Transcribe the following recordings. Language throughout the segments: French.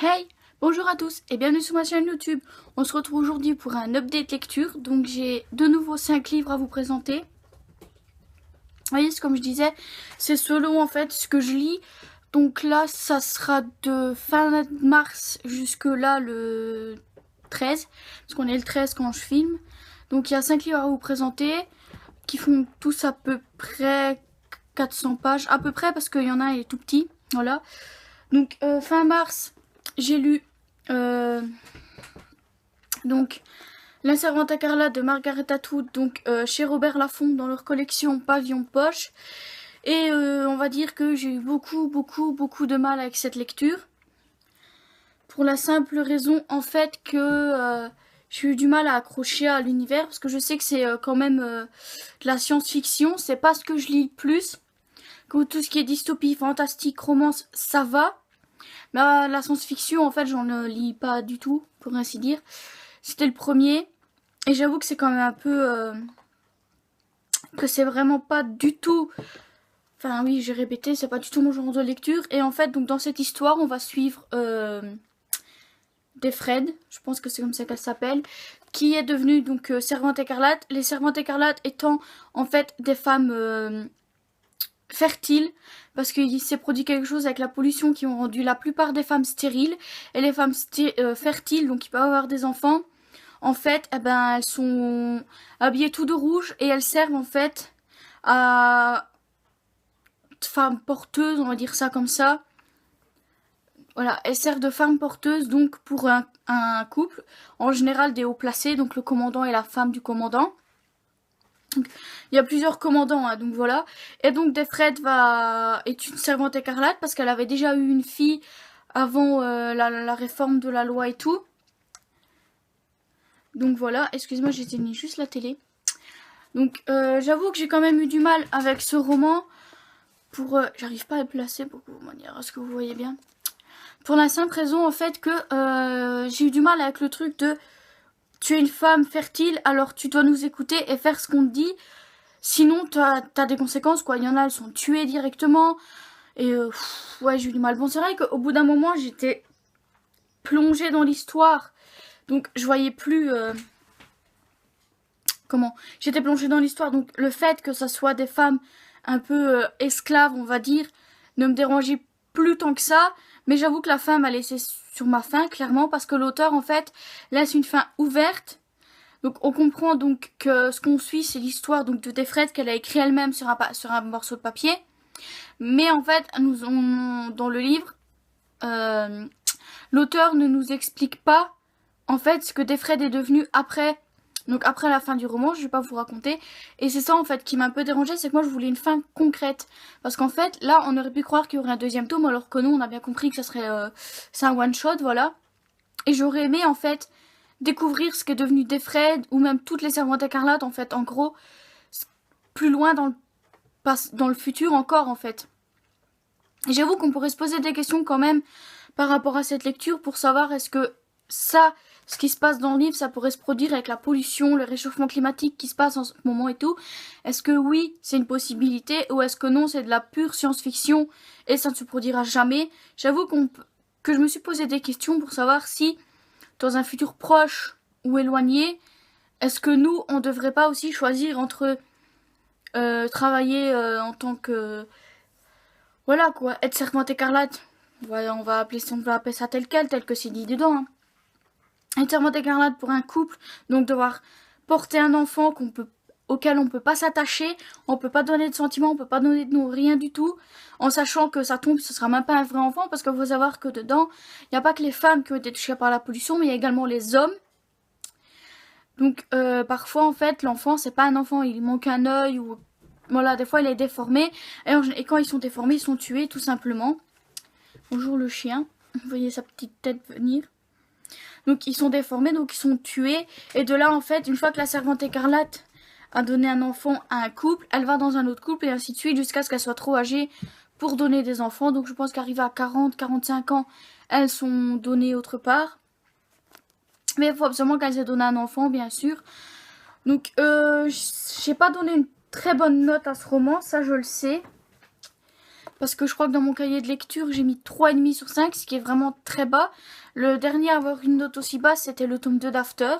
Hey, bonjour à tous et bienvenue sur ma chaîne YouTube. On se retrouve aujourd'hui pour un update lecture. Donc j'ai de nouveau 5 livres à vous présenter. Vous voyez, comme je disais, c'est selon en fait ce que je lis. Donc là, ça sera de fin mars jusque là le 13. Parce qu'on est le 13 quand je filme. Donc il y a 5 livres à vous présenter qui font tous à peu près 400 pages. À peu près parce qu'il y en a un est tout petit. Voilà. Donc fin mars, j'ai lu donc La Servante écarlate de Margaret Atwood, donc chez Robert Laffont dans leur collection Pavillon Poche. Et on va dire que j'ai eu beaucoup de mal avec cette lecture. Pour la simple raison en fait que j'ai eu du mal à accrocher à l'univers. Parce que je sais que c'est quand même de la science-fiction. C'est pas ce que je lis le plus. Comme tout ce qui est dystopie, fantastique, romance, ça va. Mais la science-fiction, en fait, j'en lis pas du tout, pour ainsi dire. C'était le premier. Et j'avoue que c'est quand même un peu... que c'est vraiment pas du tout... Enfin oui, j'ai répété, c'est pas du tout mon genre de lecture. Et en fait, donc dans cette histoire, on va suivre Defred, je pense que c'est comme ça qu'elle s'appelle, qui est devenue donc Servante écarlate. Les Servantes écarlates étant en fait des femmes... fertile parce qu'il s'est produit quelque chose avec la pollution qui ont rendu la plupart des femmes stériles et les femmes fertiles, donc qui peuvent avoir des enfants, en fait elles sont habillées tout de rouge et elles servent en fait à femmes porteuses, on va dire ça comme ça. Voilà, elles servent de femmes porteuses donc pour un couple, en général des hauts placés, donc le commandant et la femme du commandant. Donc, il y a plusieurs commandants, hein, donc voilà. Et donc Defred est une servante écarlate parce qu'elle avait déjà eu une fille avant la réforme de la loi et tout. Donc voilà, excusez-moi, j'éteignais juste la télé. Donc j'avoue que j'ai quand même eu du mal avec ce roman. J'arrive pas à le placer pour vous manière à ce que vous voyez bien. Pour la simple raison en fait que j'ai eu du mal avec le truc de... Tu es une femme fertile, alors tu dois nous écouter et faire ce qu'on te dit. Sinon, t'as des conséquences, quoi. Il y en a, elles sont tuées directement. Et ouais, j'ai eu du mal. Bon, c'est vrai qu'au bout d'un moment, j'étais plongée dans l'histoire. Donc, je voyais plus... Comment ? J'étais plongée dans l'histoire. Donc, le fait que ça soit des femmes un peu esclaves, on va dire, ne me dérangeait plus tant que ça. Mais j'avoue que la fin m'a laissé sur ma faim, clairement, parce que l'auteur, en fait, laisse une fin ouverte. Donc on comprend donc que ce qu'on suit, c'est l'histoire donc de Defred qu'elle a écrit elle-même sur un morceau de papier. Mais en fait, dans le livre, l'auteur ne nous explique pas en fait ce que Defred est devenu après. Donc après la fin du roman, je vais pas vous raconter. Et c'est ça en fait qui m'a un peu dérangée, c'est que moi je voulais une fin concrète. Parce qu'en fait, là on aurait pu croire qu'il y aurait un deuxième tome, alors que non, on a bien compris que ça serait c'est un one shot, voilà. Et j'aurais aimé en fait découvrir ce qu'est devenu Defred ou même toutes les Servantes écarlates en fait, en gros, plus loin dans le futur encore en fait. Et j'avoue qu'on pourrait se poser des questions quand même par rapport à cette lecture pour savoir est-ce que ça, ce qui se passe dans le livre, ça pourrait se produire avec la pollution, le réchauffement climatique qui se passe en ce moment et tout. Est-ce que oui, c'est une possibilité ou est-ce que non, c'est de la pure science-fiction et ça ne se produira jamais. J'avoue que je me suis posé des questions pour savoir si dans un futur proche ou éloigné, est-ce que nous, on devrait pas aussi choisir entre travailler en tant que... Voilà quoi, être servante écarlate. Voilà, on va appeler ça tel que c'est dit dedans. Hein. Être servante écarlate pour un couple, donc devoir porter un enfant auquel on peut pas s'attacher, on peut pas donner de sentiments, on peut pas donner de nous, rien du tout, en sachant que ça tombe, ce sera même pas un vrai enfant, parce qu'il faut savoir que dedans, il n'y a pas que les femmes qui ont été touchées par la pollution, mais il y a également les hommes. Donc parfois en fait l'enfant c'est pas un enfant, il manque un œil ou voilà, des fois il est déformé et quand ils sont déformés ils sont tués tout simplement. Bonjour le chien, vous voyez sa petite tête venir. Donc ils sont déformés, donc ils sont tués et de là en fait une fois que la servante écarlate a donné un enfant à un couple, elle va dans un autre couple et ainsi de suite jusqu'à ce qu'elle soit trop âgée pour donner des enfants. Donc je pense qu'arrivée à 40-45 ans, elles sont données autre part. Mais il faut absolument qu'elles aient donné un enfant, bien sûr. Donc j'ai pas donné une très bonne note à ce roman, ça je le sais. parce que je crois que dans mon cahier de lecture, j'ai mis 3,5 sur 5, ce qui est vraiment très bas. Le dernier à avoir une note aussi basse, c'était le tome 2 d'After.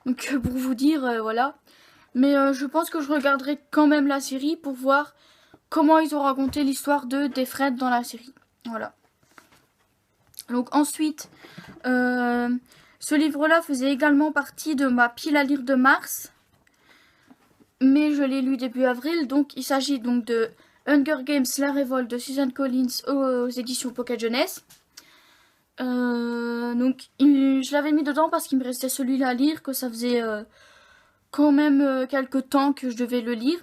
Donc pour vous dire, voilà. Mais je pense que je regarderai quand même la série pour voir comment ils ont raconté l'histoire des Fred dans la série. Voilà. Donc ensuite, ce livre-là faisait également partie de ma pile à lire de mars. Mais je l'ai lu début avril. Donc il s'agit donc de Hunger Games, La Révolte de Suzanne Collins aux éditions Pocket Jeunesse. Donc je l'avais mis dedans parce qu'il me restait celui-là à lire, que ça faisait quand même quelques temps que je devais le lire.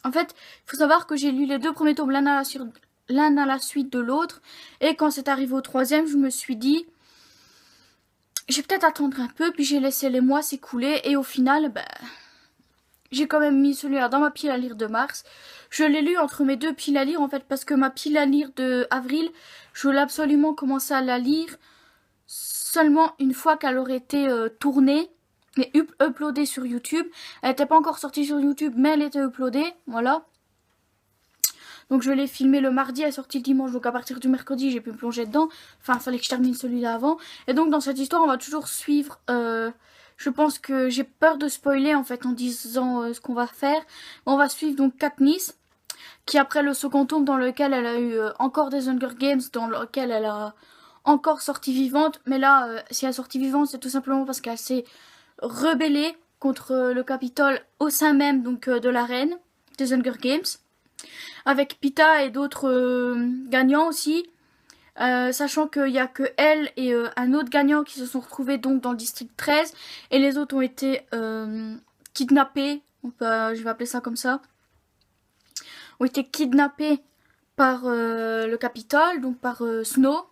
En fait, il faut savoir que j'ai lu les 2 premiers tomes l'un à la suite de l'autre. Et quand c'est arrivé au 3e, je me suis dit, je vais peut-être attendre un peu. Puis j'ai laissé les mois s'écouler. Et au final, j'ai quand même mis celui-là dans ma pile à lire de mars. Je l'ai lu entre mes 2 piles à lire, en fait, parce que ma pile à lire de avril, je voulais absolument commencer à la lire seulement une fois qu'elle aurait été tournée et uploadée sur YouTube. Elle n'était pas encore sortie sur YouTube, mais elle était uploadée, voilà. Donc je l'ai filmé le mardi, elle est sortie le dimanche, donc à partir du mercredi, j'ai pu me plonger dedans. Enfin, il fallait que je termine celui-là avant. Et donc dans cette histoire, on va toujours suivre... je pense que j'ai peur de spoiler en fait en disant ce qu'on va faire. On va suivre donc Katniss, qui après le second tome dans lequel elle a eu encore des Hunger Games, dans lequel elle a encore sorti vivante. Mais là, si elle est sortie vivante, c'est tout simplement parce qu'elle s'est rebellée contre le Capitole au sein même donc de l'arène des Hunger Games. Avec Pita et d'autres gagnants aussi. Sachant qu'il n'y a que elle et un autre gagnant qui se sont retrouvés donc dans le district 13. Et les autres ont été kidnappés. Je vais appeler ça comme ça. Ont été kidnappés par le Capitole, donc par Snow,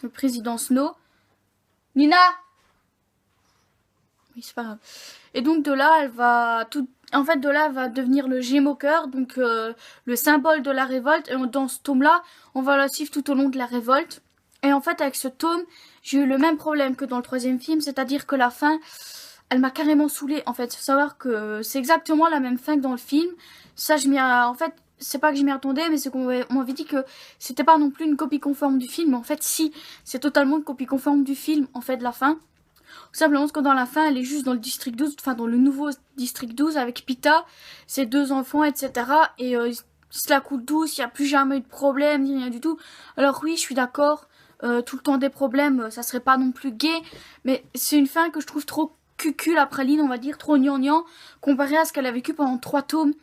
le président Snow. Nina! Oui, c'est pas grave. Et donc de là, elle va devenir le Gémeaux-Cœur, donc le symbole de la révolte. Et dans ce tome-là, on va la suivre tout au long de la révolte. Et en fait, avec ce tome, j'ai eu le même problème que dans le 3e film, c'est-à-dire que la fin, elle m'a carrément saoulée. En fait, faut savoir que c'est exactement la même fin que dans le film. Ça, en fait, c'est pas que je m'y attendais, mais c'est qu'on m'avait dit que c'était pas non plus une copie conforme du film. Mais en fait, si, c'est totalement une copie conforme du film, en fait, de la fin. Simplement parce que dans la fin, elle est juste dans le district 12, enfin dans le nouveau district 12 avec Pita, ses 2 enfants, etc. Et ils se la coulent douce, il n'y a plus jamais eu de problème, ni rien du tout. Alors oui, je suis d'accord, tout le temps des problèmes, ça serait pas non plus gay, mais c'est une fin que je trouve trop cucul la praline, on va dire, trop gnangnan, comparé à ce qu'elle a vécu pendant 3 tomes.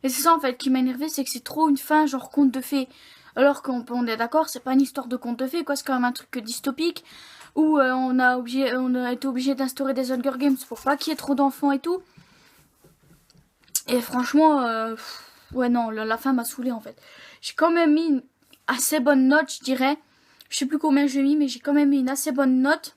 Et c'est ça en fait qui m'a énervé, c'est que c'est trop une fin genre conte de fées. Alors qu'on est d'accord, c'est pas une histoire de conte de fées, quoi, c'est quand même un truc dystopique. Où on a été obligé d'instaurer des Hunger Games pour pas qu'il y ait trop d'enfants et tout. Et franchement, ouais non, la fin m'a saoulée en fait. J'ai quand même mis une assez bonne note, je dirais. Je sais plus combien j'ai mis, mais j'ai quand même mis une assez bonne note.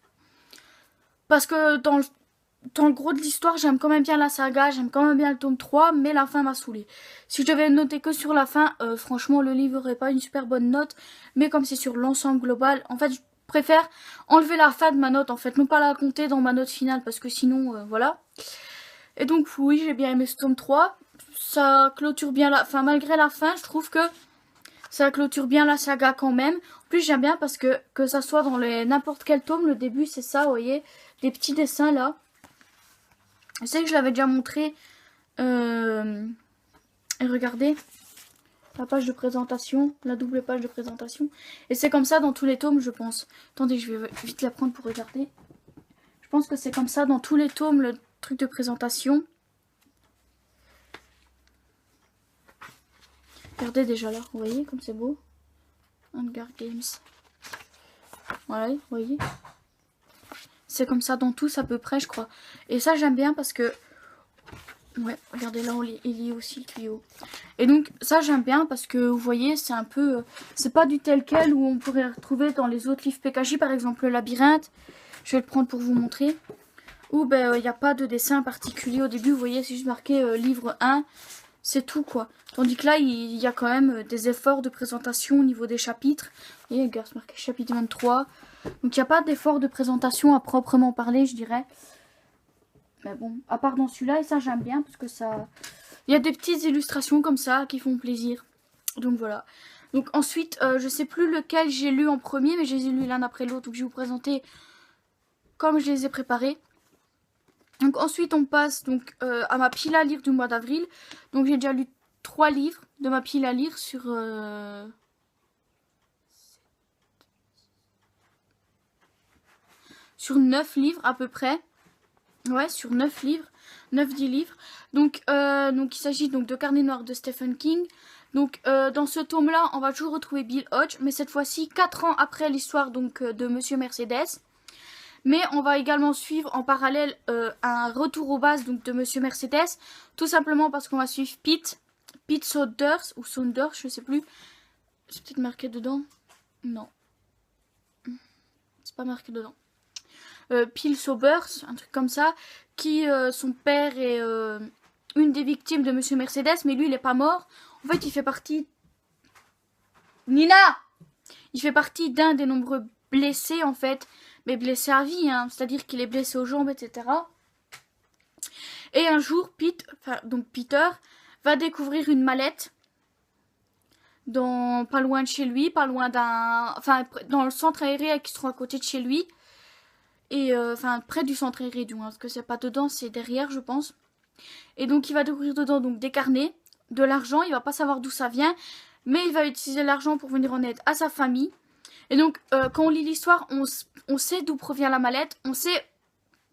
Parce que dans le gros de l'histoire, j'aime quand même bien la saga, j'aime quand même bien le tome 3, mais la fin m'a saoulée. Si je devais noter que sur la fin, franchement, le livre n'aurait pas une super bonne note. Mais comme c'est sur l'ensemble global, en fait, je préfère enlever la fin de ma note, en fait, non pas la compter dans ma note finale, parce que sinon, voilà. Et donc, oui, j'ai bien aimé ce tome 3. Ça clôture bien enfin, malgré la fin, je trouve que ça clôture bien la saga quand même. En plus, j'aime bien parce que ça soit dans n'importe quel tome, le début, c'est ça, vous voyez, des petits dessins là. Je sais que je l'avais déjà montré. Et regardez. La page de présentation. La double page de présentation. Et c'est comme ça dans tous les tomes, je pense. Attendez, je vais vite la prendre pour regarder. Je pense que c'est comme ça dans tous les tomes, le truc de présentation. Regardez déjà là. Vous voyez comme c'est beau. Hunger Games. Voilà, vous voyez. C'est comme ça dans tous à peu près, je crois. Et ça, j'aime bien parce que... Ouais, regardez là, il y a aussi le tuyau. Et donc, ça, j'aime bien parce que, vous voyez, c'est un peu... c'est pas du tel quel où on pourrait retrouver dans les autres livres PKJ, par exemple, le labyrinthe. Je vais le prendre pour vous montrer. Où, ben, il n'y a pas de dessin particulier au début. Vous voyez, c'est juste marqué livre 1. C'est tout, quoi. Tandis que là, il y a quand même des efforts de présentation au niveau des chapitres. Vous voyez, regarde, c'est marqué chapitre 23. Donc, il n'y a pas d'effort de présentation à proprement parler, je dirais. Mais bon, à part dans celui-là, et ça, j'aime bien parce que ça... Il y a des petites illustrations comme ça qui font plaisir. Donc, voilà. Donc ensuite, je sais plus lequel j'ai lu en premier, mais je les ai lus l'un après l'autre. Donc je vais vous présenter comme je les ai préparés. Donc ensuite, on passe donc à ma pile à lire du mois d'avril. Donc j'ai déjà lu 3 livres de ma pile à lire sur 9 livres à peu près. Ouais, sur 9 livres, 9-10 livres. Donc il s'agit donc de Carnet noir de Stephen King. Donc dans ce tome-là, on va toujours retrouver Bill Hodge, mais cette fois-ci 4 ans après l'histoire donc de Monsieur Mercedes. Mais on va également suivre en parallèle un retour aux bases donc de Monsieur Mercedes, tout simplement parce qu'on va suivre Pete Saunders ou Saunders, je sais plus. C'est peut-être marqué dedans. Non, c'est pas marqué dedans. Pete Saunders, un truc comme ça, qui son père est une des victimes de Monsieur Mercedes, mais lui il est pas mort. En fait, il fait partie. Nina, il fait partie d'un des nombreux blessés en fait, mais blessé à vie, hein, c'est-à-dire qu'il est blessé aux jambes, etc. Et un jour, Peter va découvrir une mallette pas loin de chez lui, pas loin dans le centre aéré qui se trouve à côté de chez lui. Et près du centre aéré du moins, parce que c'est pas dedans, c'est derrière je pense. Et donc il va découvrir dedans donc des carnets, de l'argent, il va pas savoir d'où ça vient, mais il va utiliser l'argent pour venir en aide à sa famille. Et donc quand on lit l'histoire, on sait d'où provient la mallette, on sait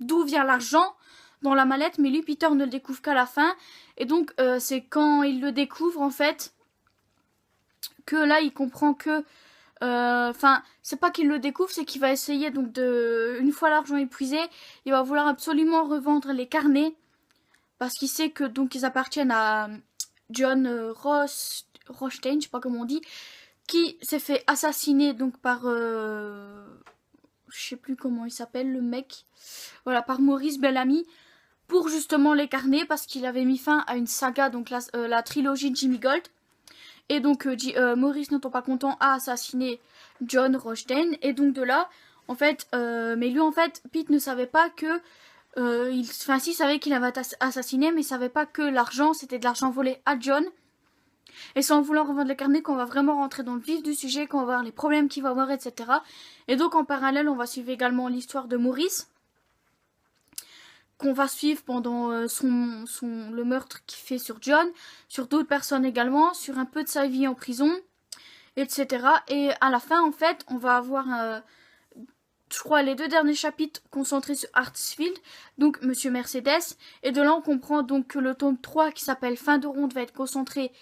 d'où vient l'argent dans la mallette, mais lui Peter ne le découvre qu'à la fin. Et donc c'est quand il le découvre en fait que là il comprend que c'est pas qu'il le découvre, c'est qu'il va essayer donc une fois l'argent épuisé, il va vouloir absolument revendre les carnets parce qu'il sait que donc ils appartiennent à John Rothstein, je sais pas comment on dit, qui s'est fait assassiner donc par je sais plus comment il s'appelle le mec, voilà, par Maurice Bellamy pour justement les carnets parce qu'il avait mis fin à une saga, donc la trilogie de Jimmy Gold. Et donc Maurice, n'étant pas content, a assassiné John Rothstein. Et donc de là, en fait, mais lui en fait, Pete ne savait pas que, il savait qu'il avait assassiné, mais il savait pas que l'argent, c'était de l'argent volé à John. Et sans vouloir revendre les carnets, qu'on va vraiment rentrer dans le vif du sujet, qu'on va voir les problèmes qu'il va avoir, etc. Et donc en parallèle, on va suivre également l'histoire de Maurice, qu'on va suivre pendant le meurtre qu'il fait sur John, sur d'autres personnes également, sur un peu de sa vie en prison, etc. Et à la fin, en fait, on va avoir, je crois, les 2 derniers chapitres concentrés sur Hartsfield, donc Monsieur Mercedes. Et de là, on comprend donc que le tome 3, qui s'appelle Fin de ronde, va être concentré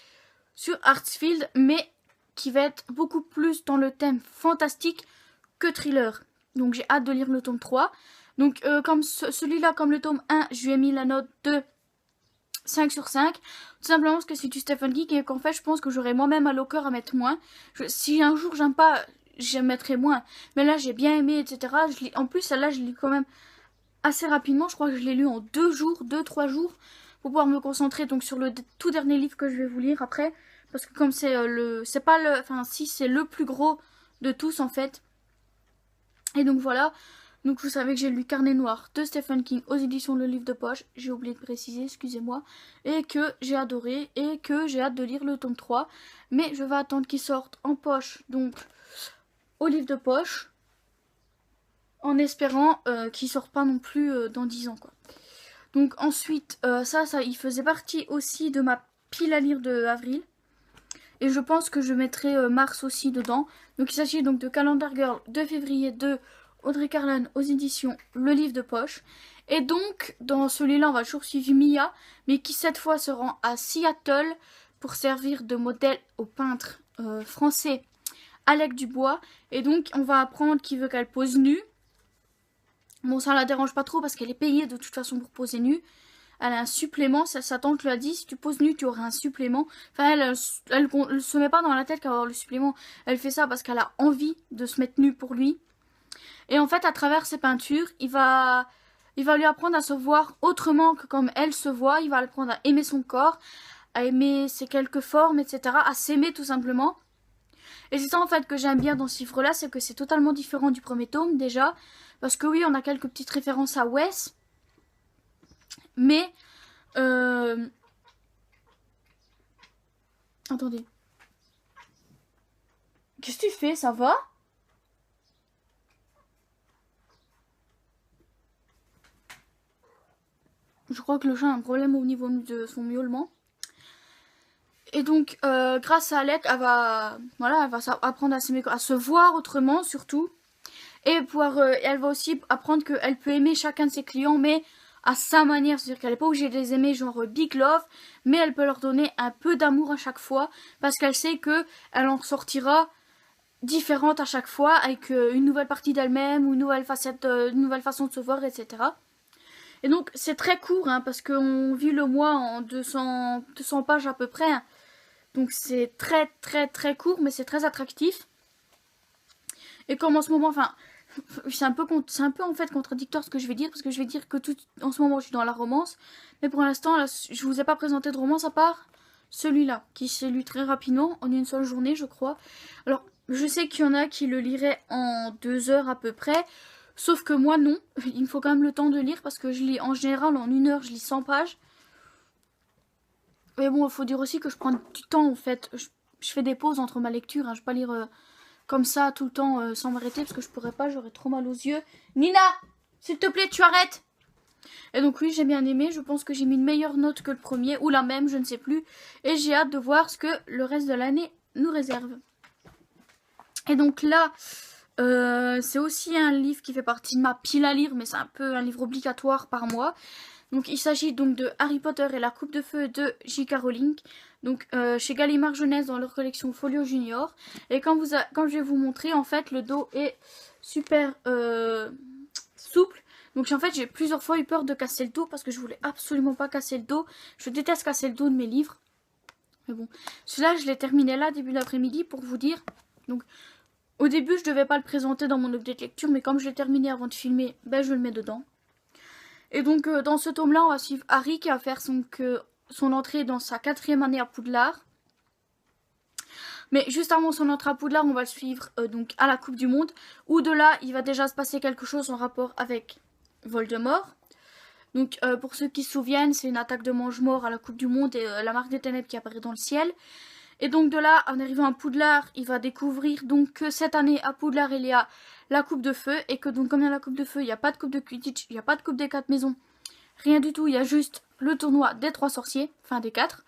sur Hartsfield, mais qui va être beaucoup plus dans le thème fantastique que thriller. Donc j'ai hâte de lire le tome 3. Donc comme celui-là, comme le tome 1, je lui ai mis la note de 5 sur 5. Tout simplement parce que c'est du Stephen King et qu'en fait je pense que j'aurais moi-même mal au cœur à mettre moins. Si un jour j'aime pas, je mettrai moins. Mais là j'ai bien aimé, etc. En plus celle-là je lis quand même assez rapidement. Je crois que je l'ai lu en 2-3 jours. Pour pouvoir me concentrer donc sur le tout dernier livre que je vais vous lire après. Parce que comme c'est c'est le plus gros de tous en fait. Et donc voilà. Donc vous savez que j'ai lu Carnet noir de Stephen King aux éditions Le Livre de Poche. J'ai oublié de préciser, excusez-moi. Et que j'ai adoré et que j'ai hâte de lire le tome 3. Mais je vais attendre qu'il sorte en poche, donc au Livre de Poche. En espérant qu'il sorte pas non plus dans 10 ans quoi. Donc ensuite, ça il faisait partie aussi de ma pile à lire de avril. Et je pense que je mettrai mars aussi dedans. Donc il s'agit donc de Calendar Girl de février de Audrey Carlan aux éditions Le Livre de Poche. Et donc, dans celui-là, on va toujours suivre Mia, mais qui cette fois se rend à Seattle pour servir de modèle au peintre français Alec Dubois. Et donc, on va apprendre qu'il veut qu'elle pose nue. Bon, ça la dérange pas trop parce qu'elle est payée de toute façon pour poser nue. Elle a un supplément, sa tante lui a dit, si tu poses nue, tu auras un supplément. Enfin, elle se met pas dans la tête qu'elle va avoir le supplément. Elle fait ça parce qu'elle a envie de se mettre nue pour lui. Et en fait, à travers ses peintures, il va lui apprendre à se voir autrement que comme elle se voit. Il va l'apprendre à aimer son corps, à aimer ses quelques formes, etc. À s'aimer tout simplement. Et c'est ça en fait que j'aime bien dans ce livre-là, c'est que c'est totalement différent du premier tome déjà. Parce que oui, on a quelques petites références à Wes. Mais, attendez. Qu'est-ce que tu fais? Ça va? Je crois que le chat a un problème au niveau de son miaulement. Et donc, grâce à Alec, elle va apprendre à se voir autrement, surtout. Et elle va aussi apprendre qu'elle peut aimer chacun de ses clients, mais à sa manière. C'est-à-dire qu'elle n'est pas obligée de les aimer genre big love, mais elle peut leur donner un peu d'amour à chaque fois, parce qu'elle sait qu'elle en sortira différente à chaque fois, avec une nouvelle partie d'elle-même, ou une nouvelle facette, une nouvelle façon de se voir, etc. Et donc, c'est très court, hein, parce qu'on vit le mois en 200 pages à peu près. Hein. Donc, c'est très, très, très court, mais c'est très attractif. Et comme en ce moment, enfin, c'est un peu en fait contradictoire ce que je vais dire, parce que je vais dire que en ce moment, je suis dans la romance. Mais pour l'instant, je vous ai pas présenté de romance à part celui-là, qui s'est lu très rapidement, en une seule journée, je crois. Alors, je sais qu'il y en a qui le liraient en 2 heures à peu près. Sauf que moi, non. Il me faut quand même le temps de lire parce que je lis en général en 1 heure, je lis 100 pages. Mais bon, il faut dire aussi que je prends du temps en fait. Je fais des pauses entre ma lecture. Hein. Je ne vais pas lire comme ça tout le temps sans m'arrêter parce que je pourrais pas, j'aurais trop mal aux yeux. Nina, s'il te plaît, tu arrêtes. Et donc oui, j'ai bien aimé. Je pense que j'ai mis une meilleure note que le premier ou la même, je ne sais plus. Et j'ai hâte de voir ce que le reste de l'année nous réserve. Et donc là... c'est aussi un livre qui fait partie de ma pile à lire, mais c'est un peu un livre obligatoire par mois. Donc il s'agit donc de Harry Potter et la Coupe de Feu de J.K. Rowling. Donc chez Gallimard Jeunesse dans leur collection Folio Junior. Et quand je vais vous montrer, en fait le dos est super souple. Donc en fait j'ai plusieurs fois eu peur de casser le dos parce que je voulais absolument pas casser le dos. Je déteste casser le dos de mes livres. Mais bon, celui-là je l'ai terminé là début d'après-midi pour vous dire. Donc au début, je devais pas le présenter dans mon objet de lecture, mais comme je l'ai terminé avant de filmer, ben je le mets dedans. Et donc, dans ce tome-là, on va suivre Harry qui va faire son entrée dans sa 4e année à Poudlard. Mais juste avant son entrée à Poudlard, on va le suivre donc à la Coupe du Monde, où de là, il va déjà se passer quelque chose en rapport avec Voldemort. Donc, pour ceux qui se souviennent, c'est une attaque de mange-mort à la Coupe du Monde et la marque des ténèbres qui apparaît dans le ciel. Et donc de là, en arrivant à Poudlard, il va découvrir donc que cette année à Poudlard, il y a la coupe de feu. Et que donc comme il y a la coupe de feu, il n'y a pas de coupe de Quidditch, il n'y a pas de coupe des 4 maisons. Rien du tout, il y a juste le tournoi des 3 sorciers, enfin des 4.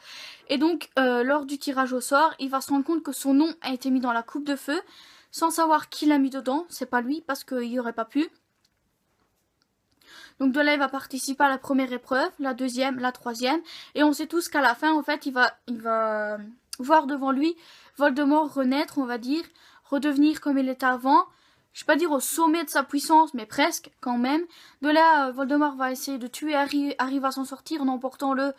Et donc lors du tirage au sort, il va se rendre compte que son nom a été mis dans la coupe de feu. Sans savoir qui l'a mis dedans, c'est pas lui parce qu'il n'y aurait pas pu. Donc de là, il va participer à la première épreuve, la deuxième, la troisième. Et on sait tous qu'à la fin, en fait, il va voir devant lui Voldemort renaître, on va dire, redevenir comme il était avant. Je vais pas dire au sommet de sa puissance, mais presque quand même. De là, Voldemort va essayer de tuer Harry. Harry va s'en sortir en emportant le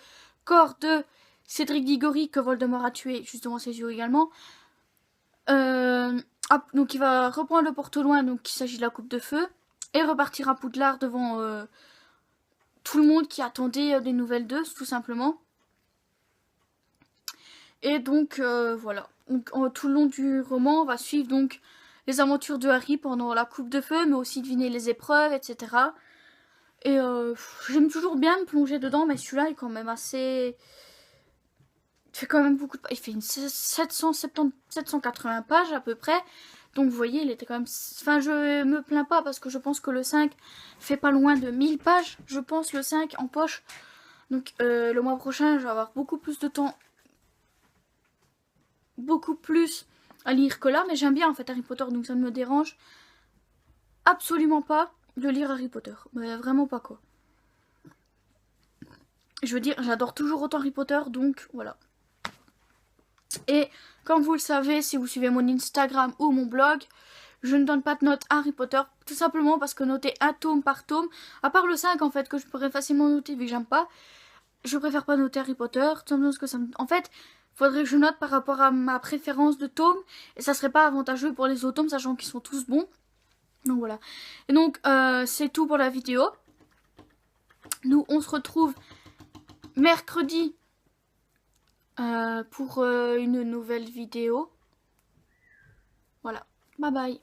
corps de Cédric Diggory que Voldemort a tué, justement ses yeux également. Donc il va reprendre le porte-loin, donc il s'agit de la coupe de feu. Et repartir à Poudlard devant tout le monde qui attendait des nouvelles d'eux, tout simplement. Et donc voilà. Donc, tout le long du roman, on va suivre donc les aventures de Harry pendant la coupe de feu, mais aussi deviner les épreuves, etc. Et j'aime toujours bien me plonger dedans, mais celui-là est quand même assez... Il fait quand même beaucoup de... Il fait une 780 pages à peu près. Donc vous voyez, il était quand même... Enfin, je me plains pas parce que je pense que le 5 fait pas loin de 1000 pages. Je pense le 5 en poche. Donc le mois prochain, je vais avoir beaucoup plus de temps. Beaucoup plus à lire que là. Mais j'aime bien en fait Harry Potter, donc ça ne me dérange absolument pas de lire Harry Potter. Mais vraiment pas quoi. Je veux dire, j'adore toujours autant Harry Potter, donc voilà. Et comme vous le savez, si vous suivez mon Instagram ou mon blog, je ne donne pas de notes à Harry Potter, tout simplement parce que noter un tome par tome, à part le 5 en fait, que je pourrais facilement noter vu que j'aime pas, je préfère pas noter Harry Potter, tout simplement parce que ça me... En fait, faudrait que je note par rapport à ma préférence de tome, et ça serait pas avantageux pour les autres tomes, sachant qu'ils sont tous bons. Donc voilà. Et donc, c'est tout pour la vidéo. Nous, on se retrouve mercredi pour une nouvelle vidéo. Voilà. Bye bye.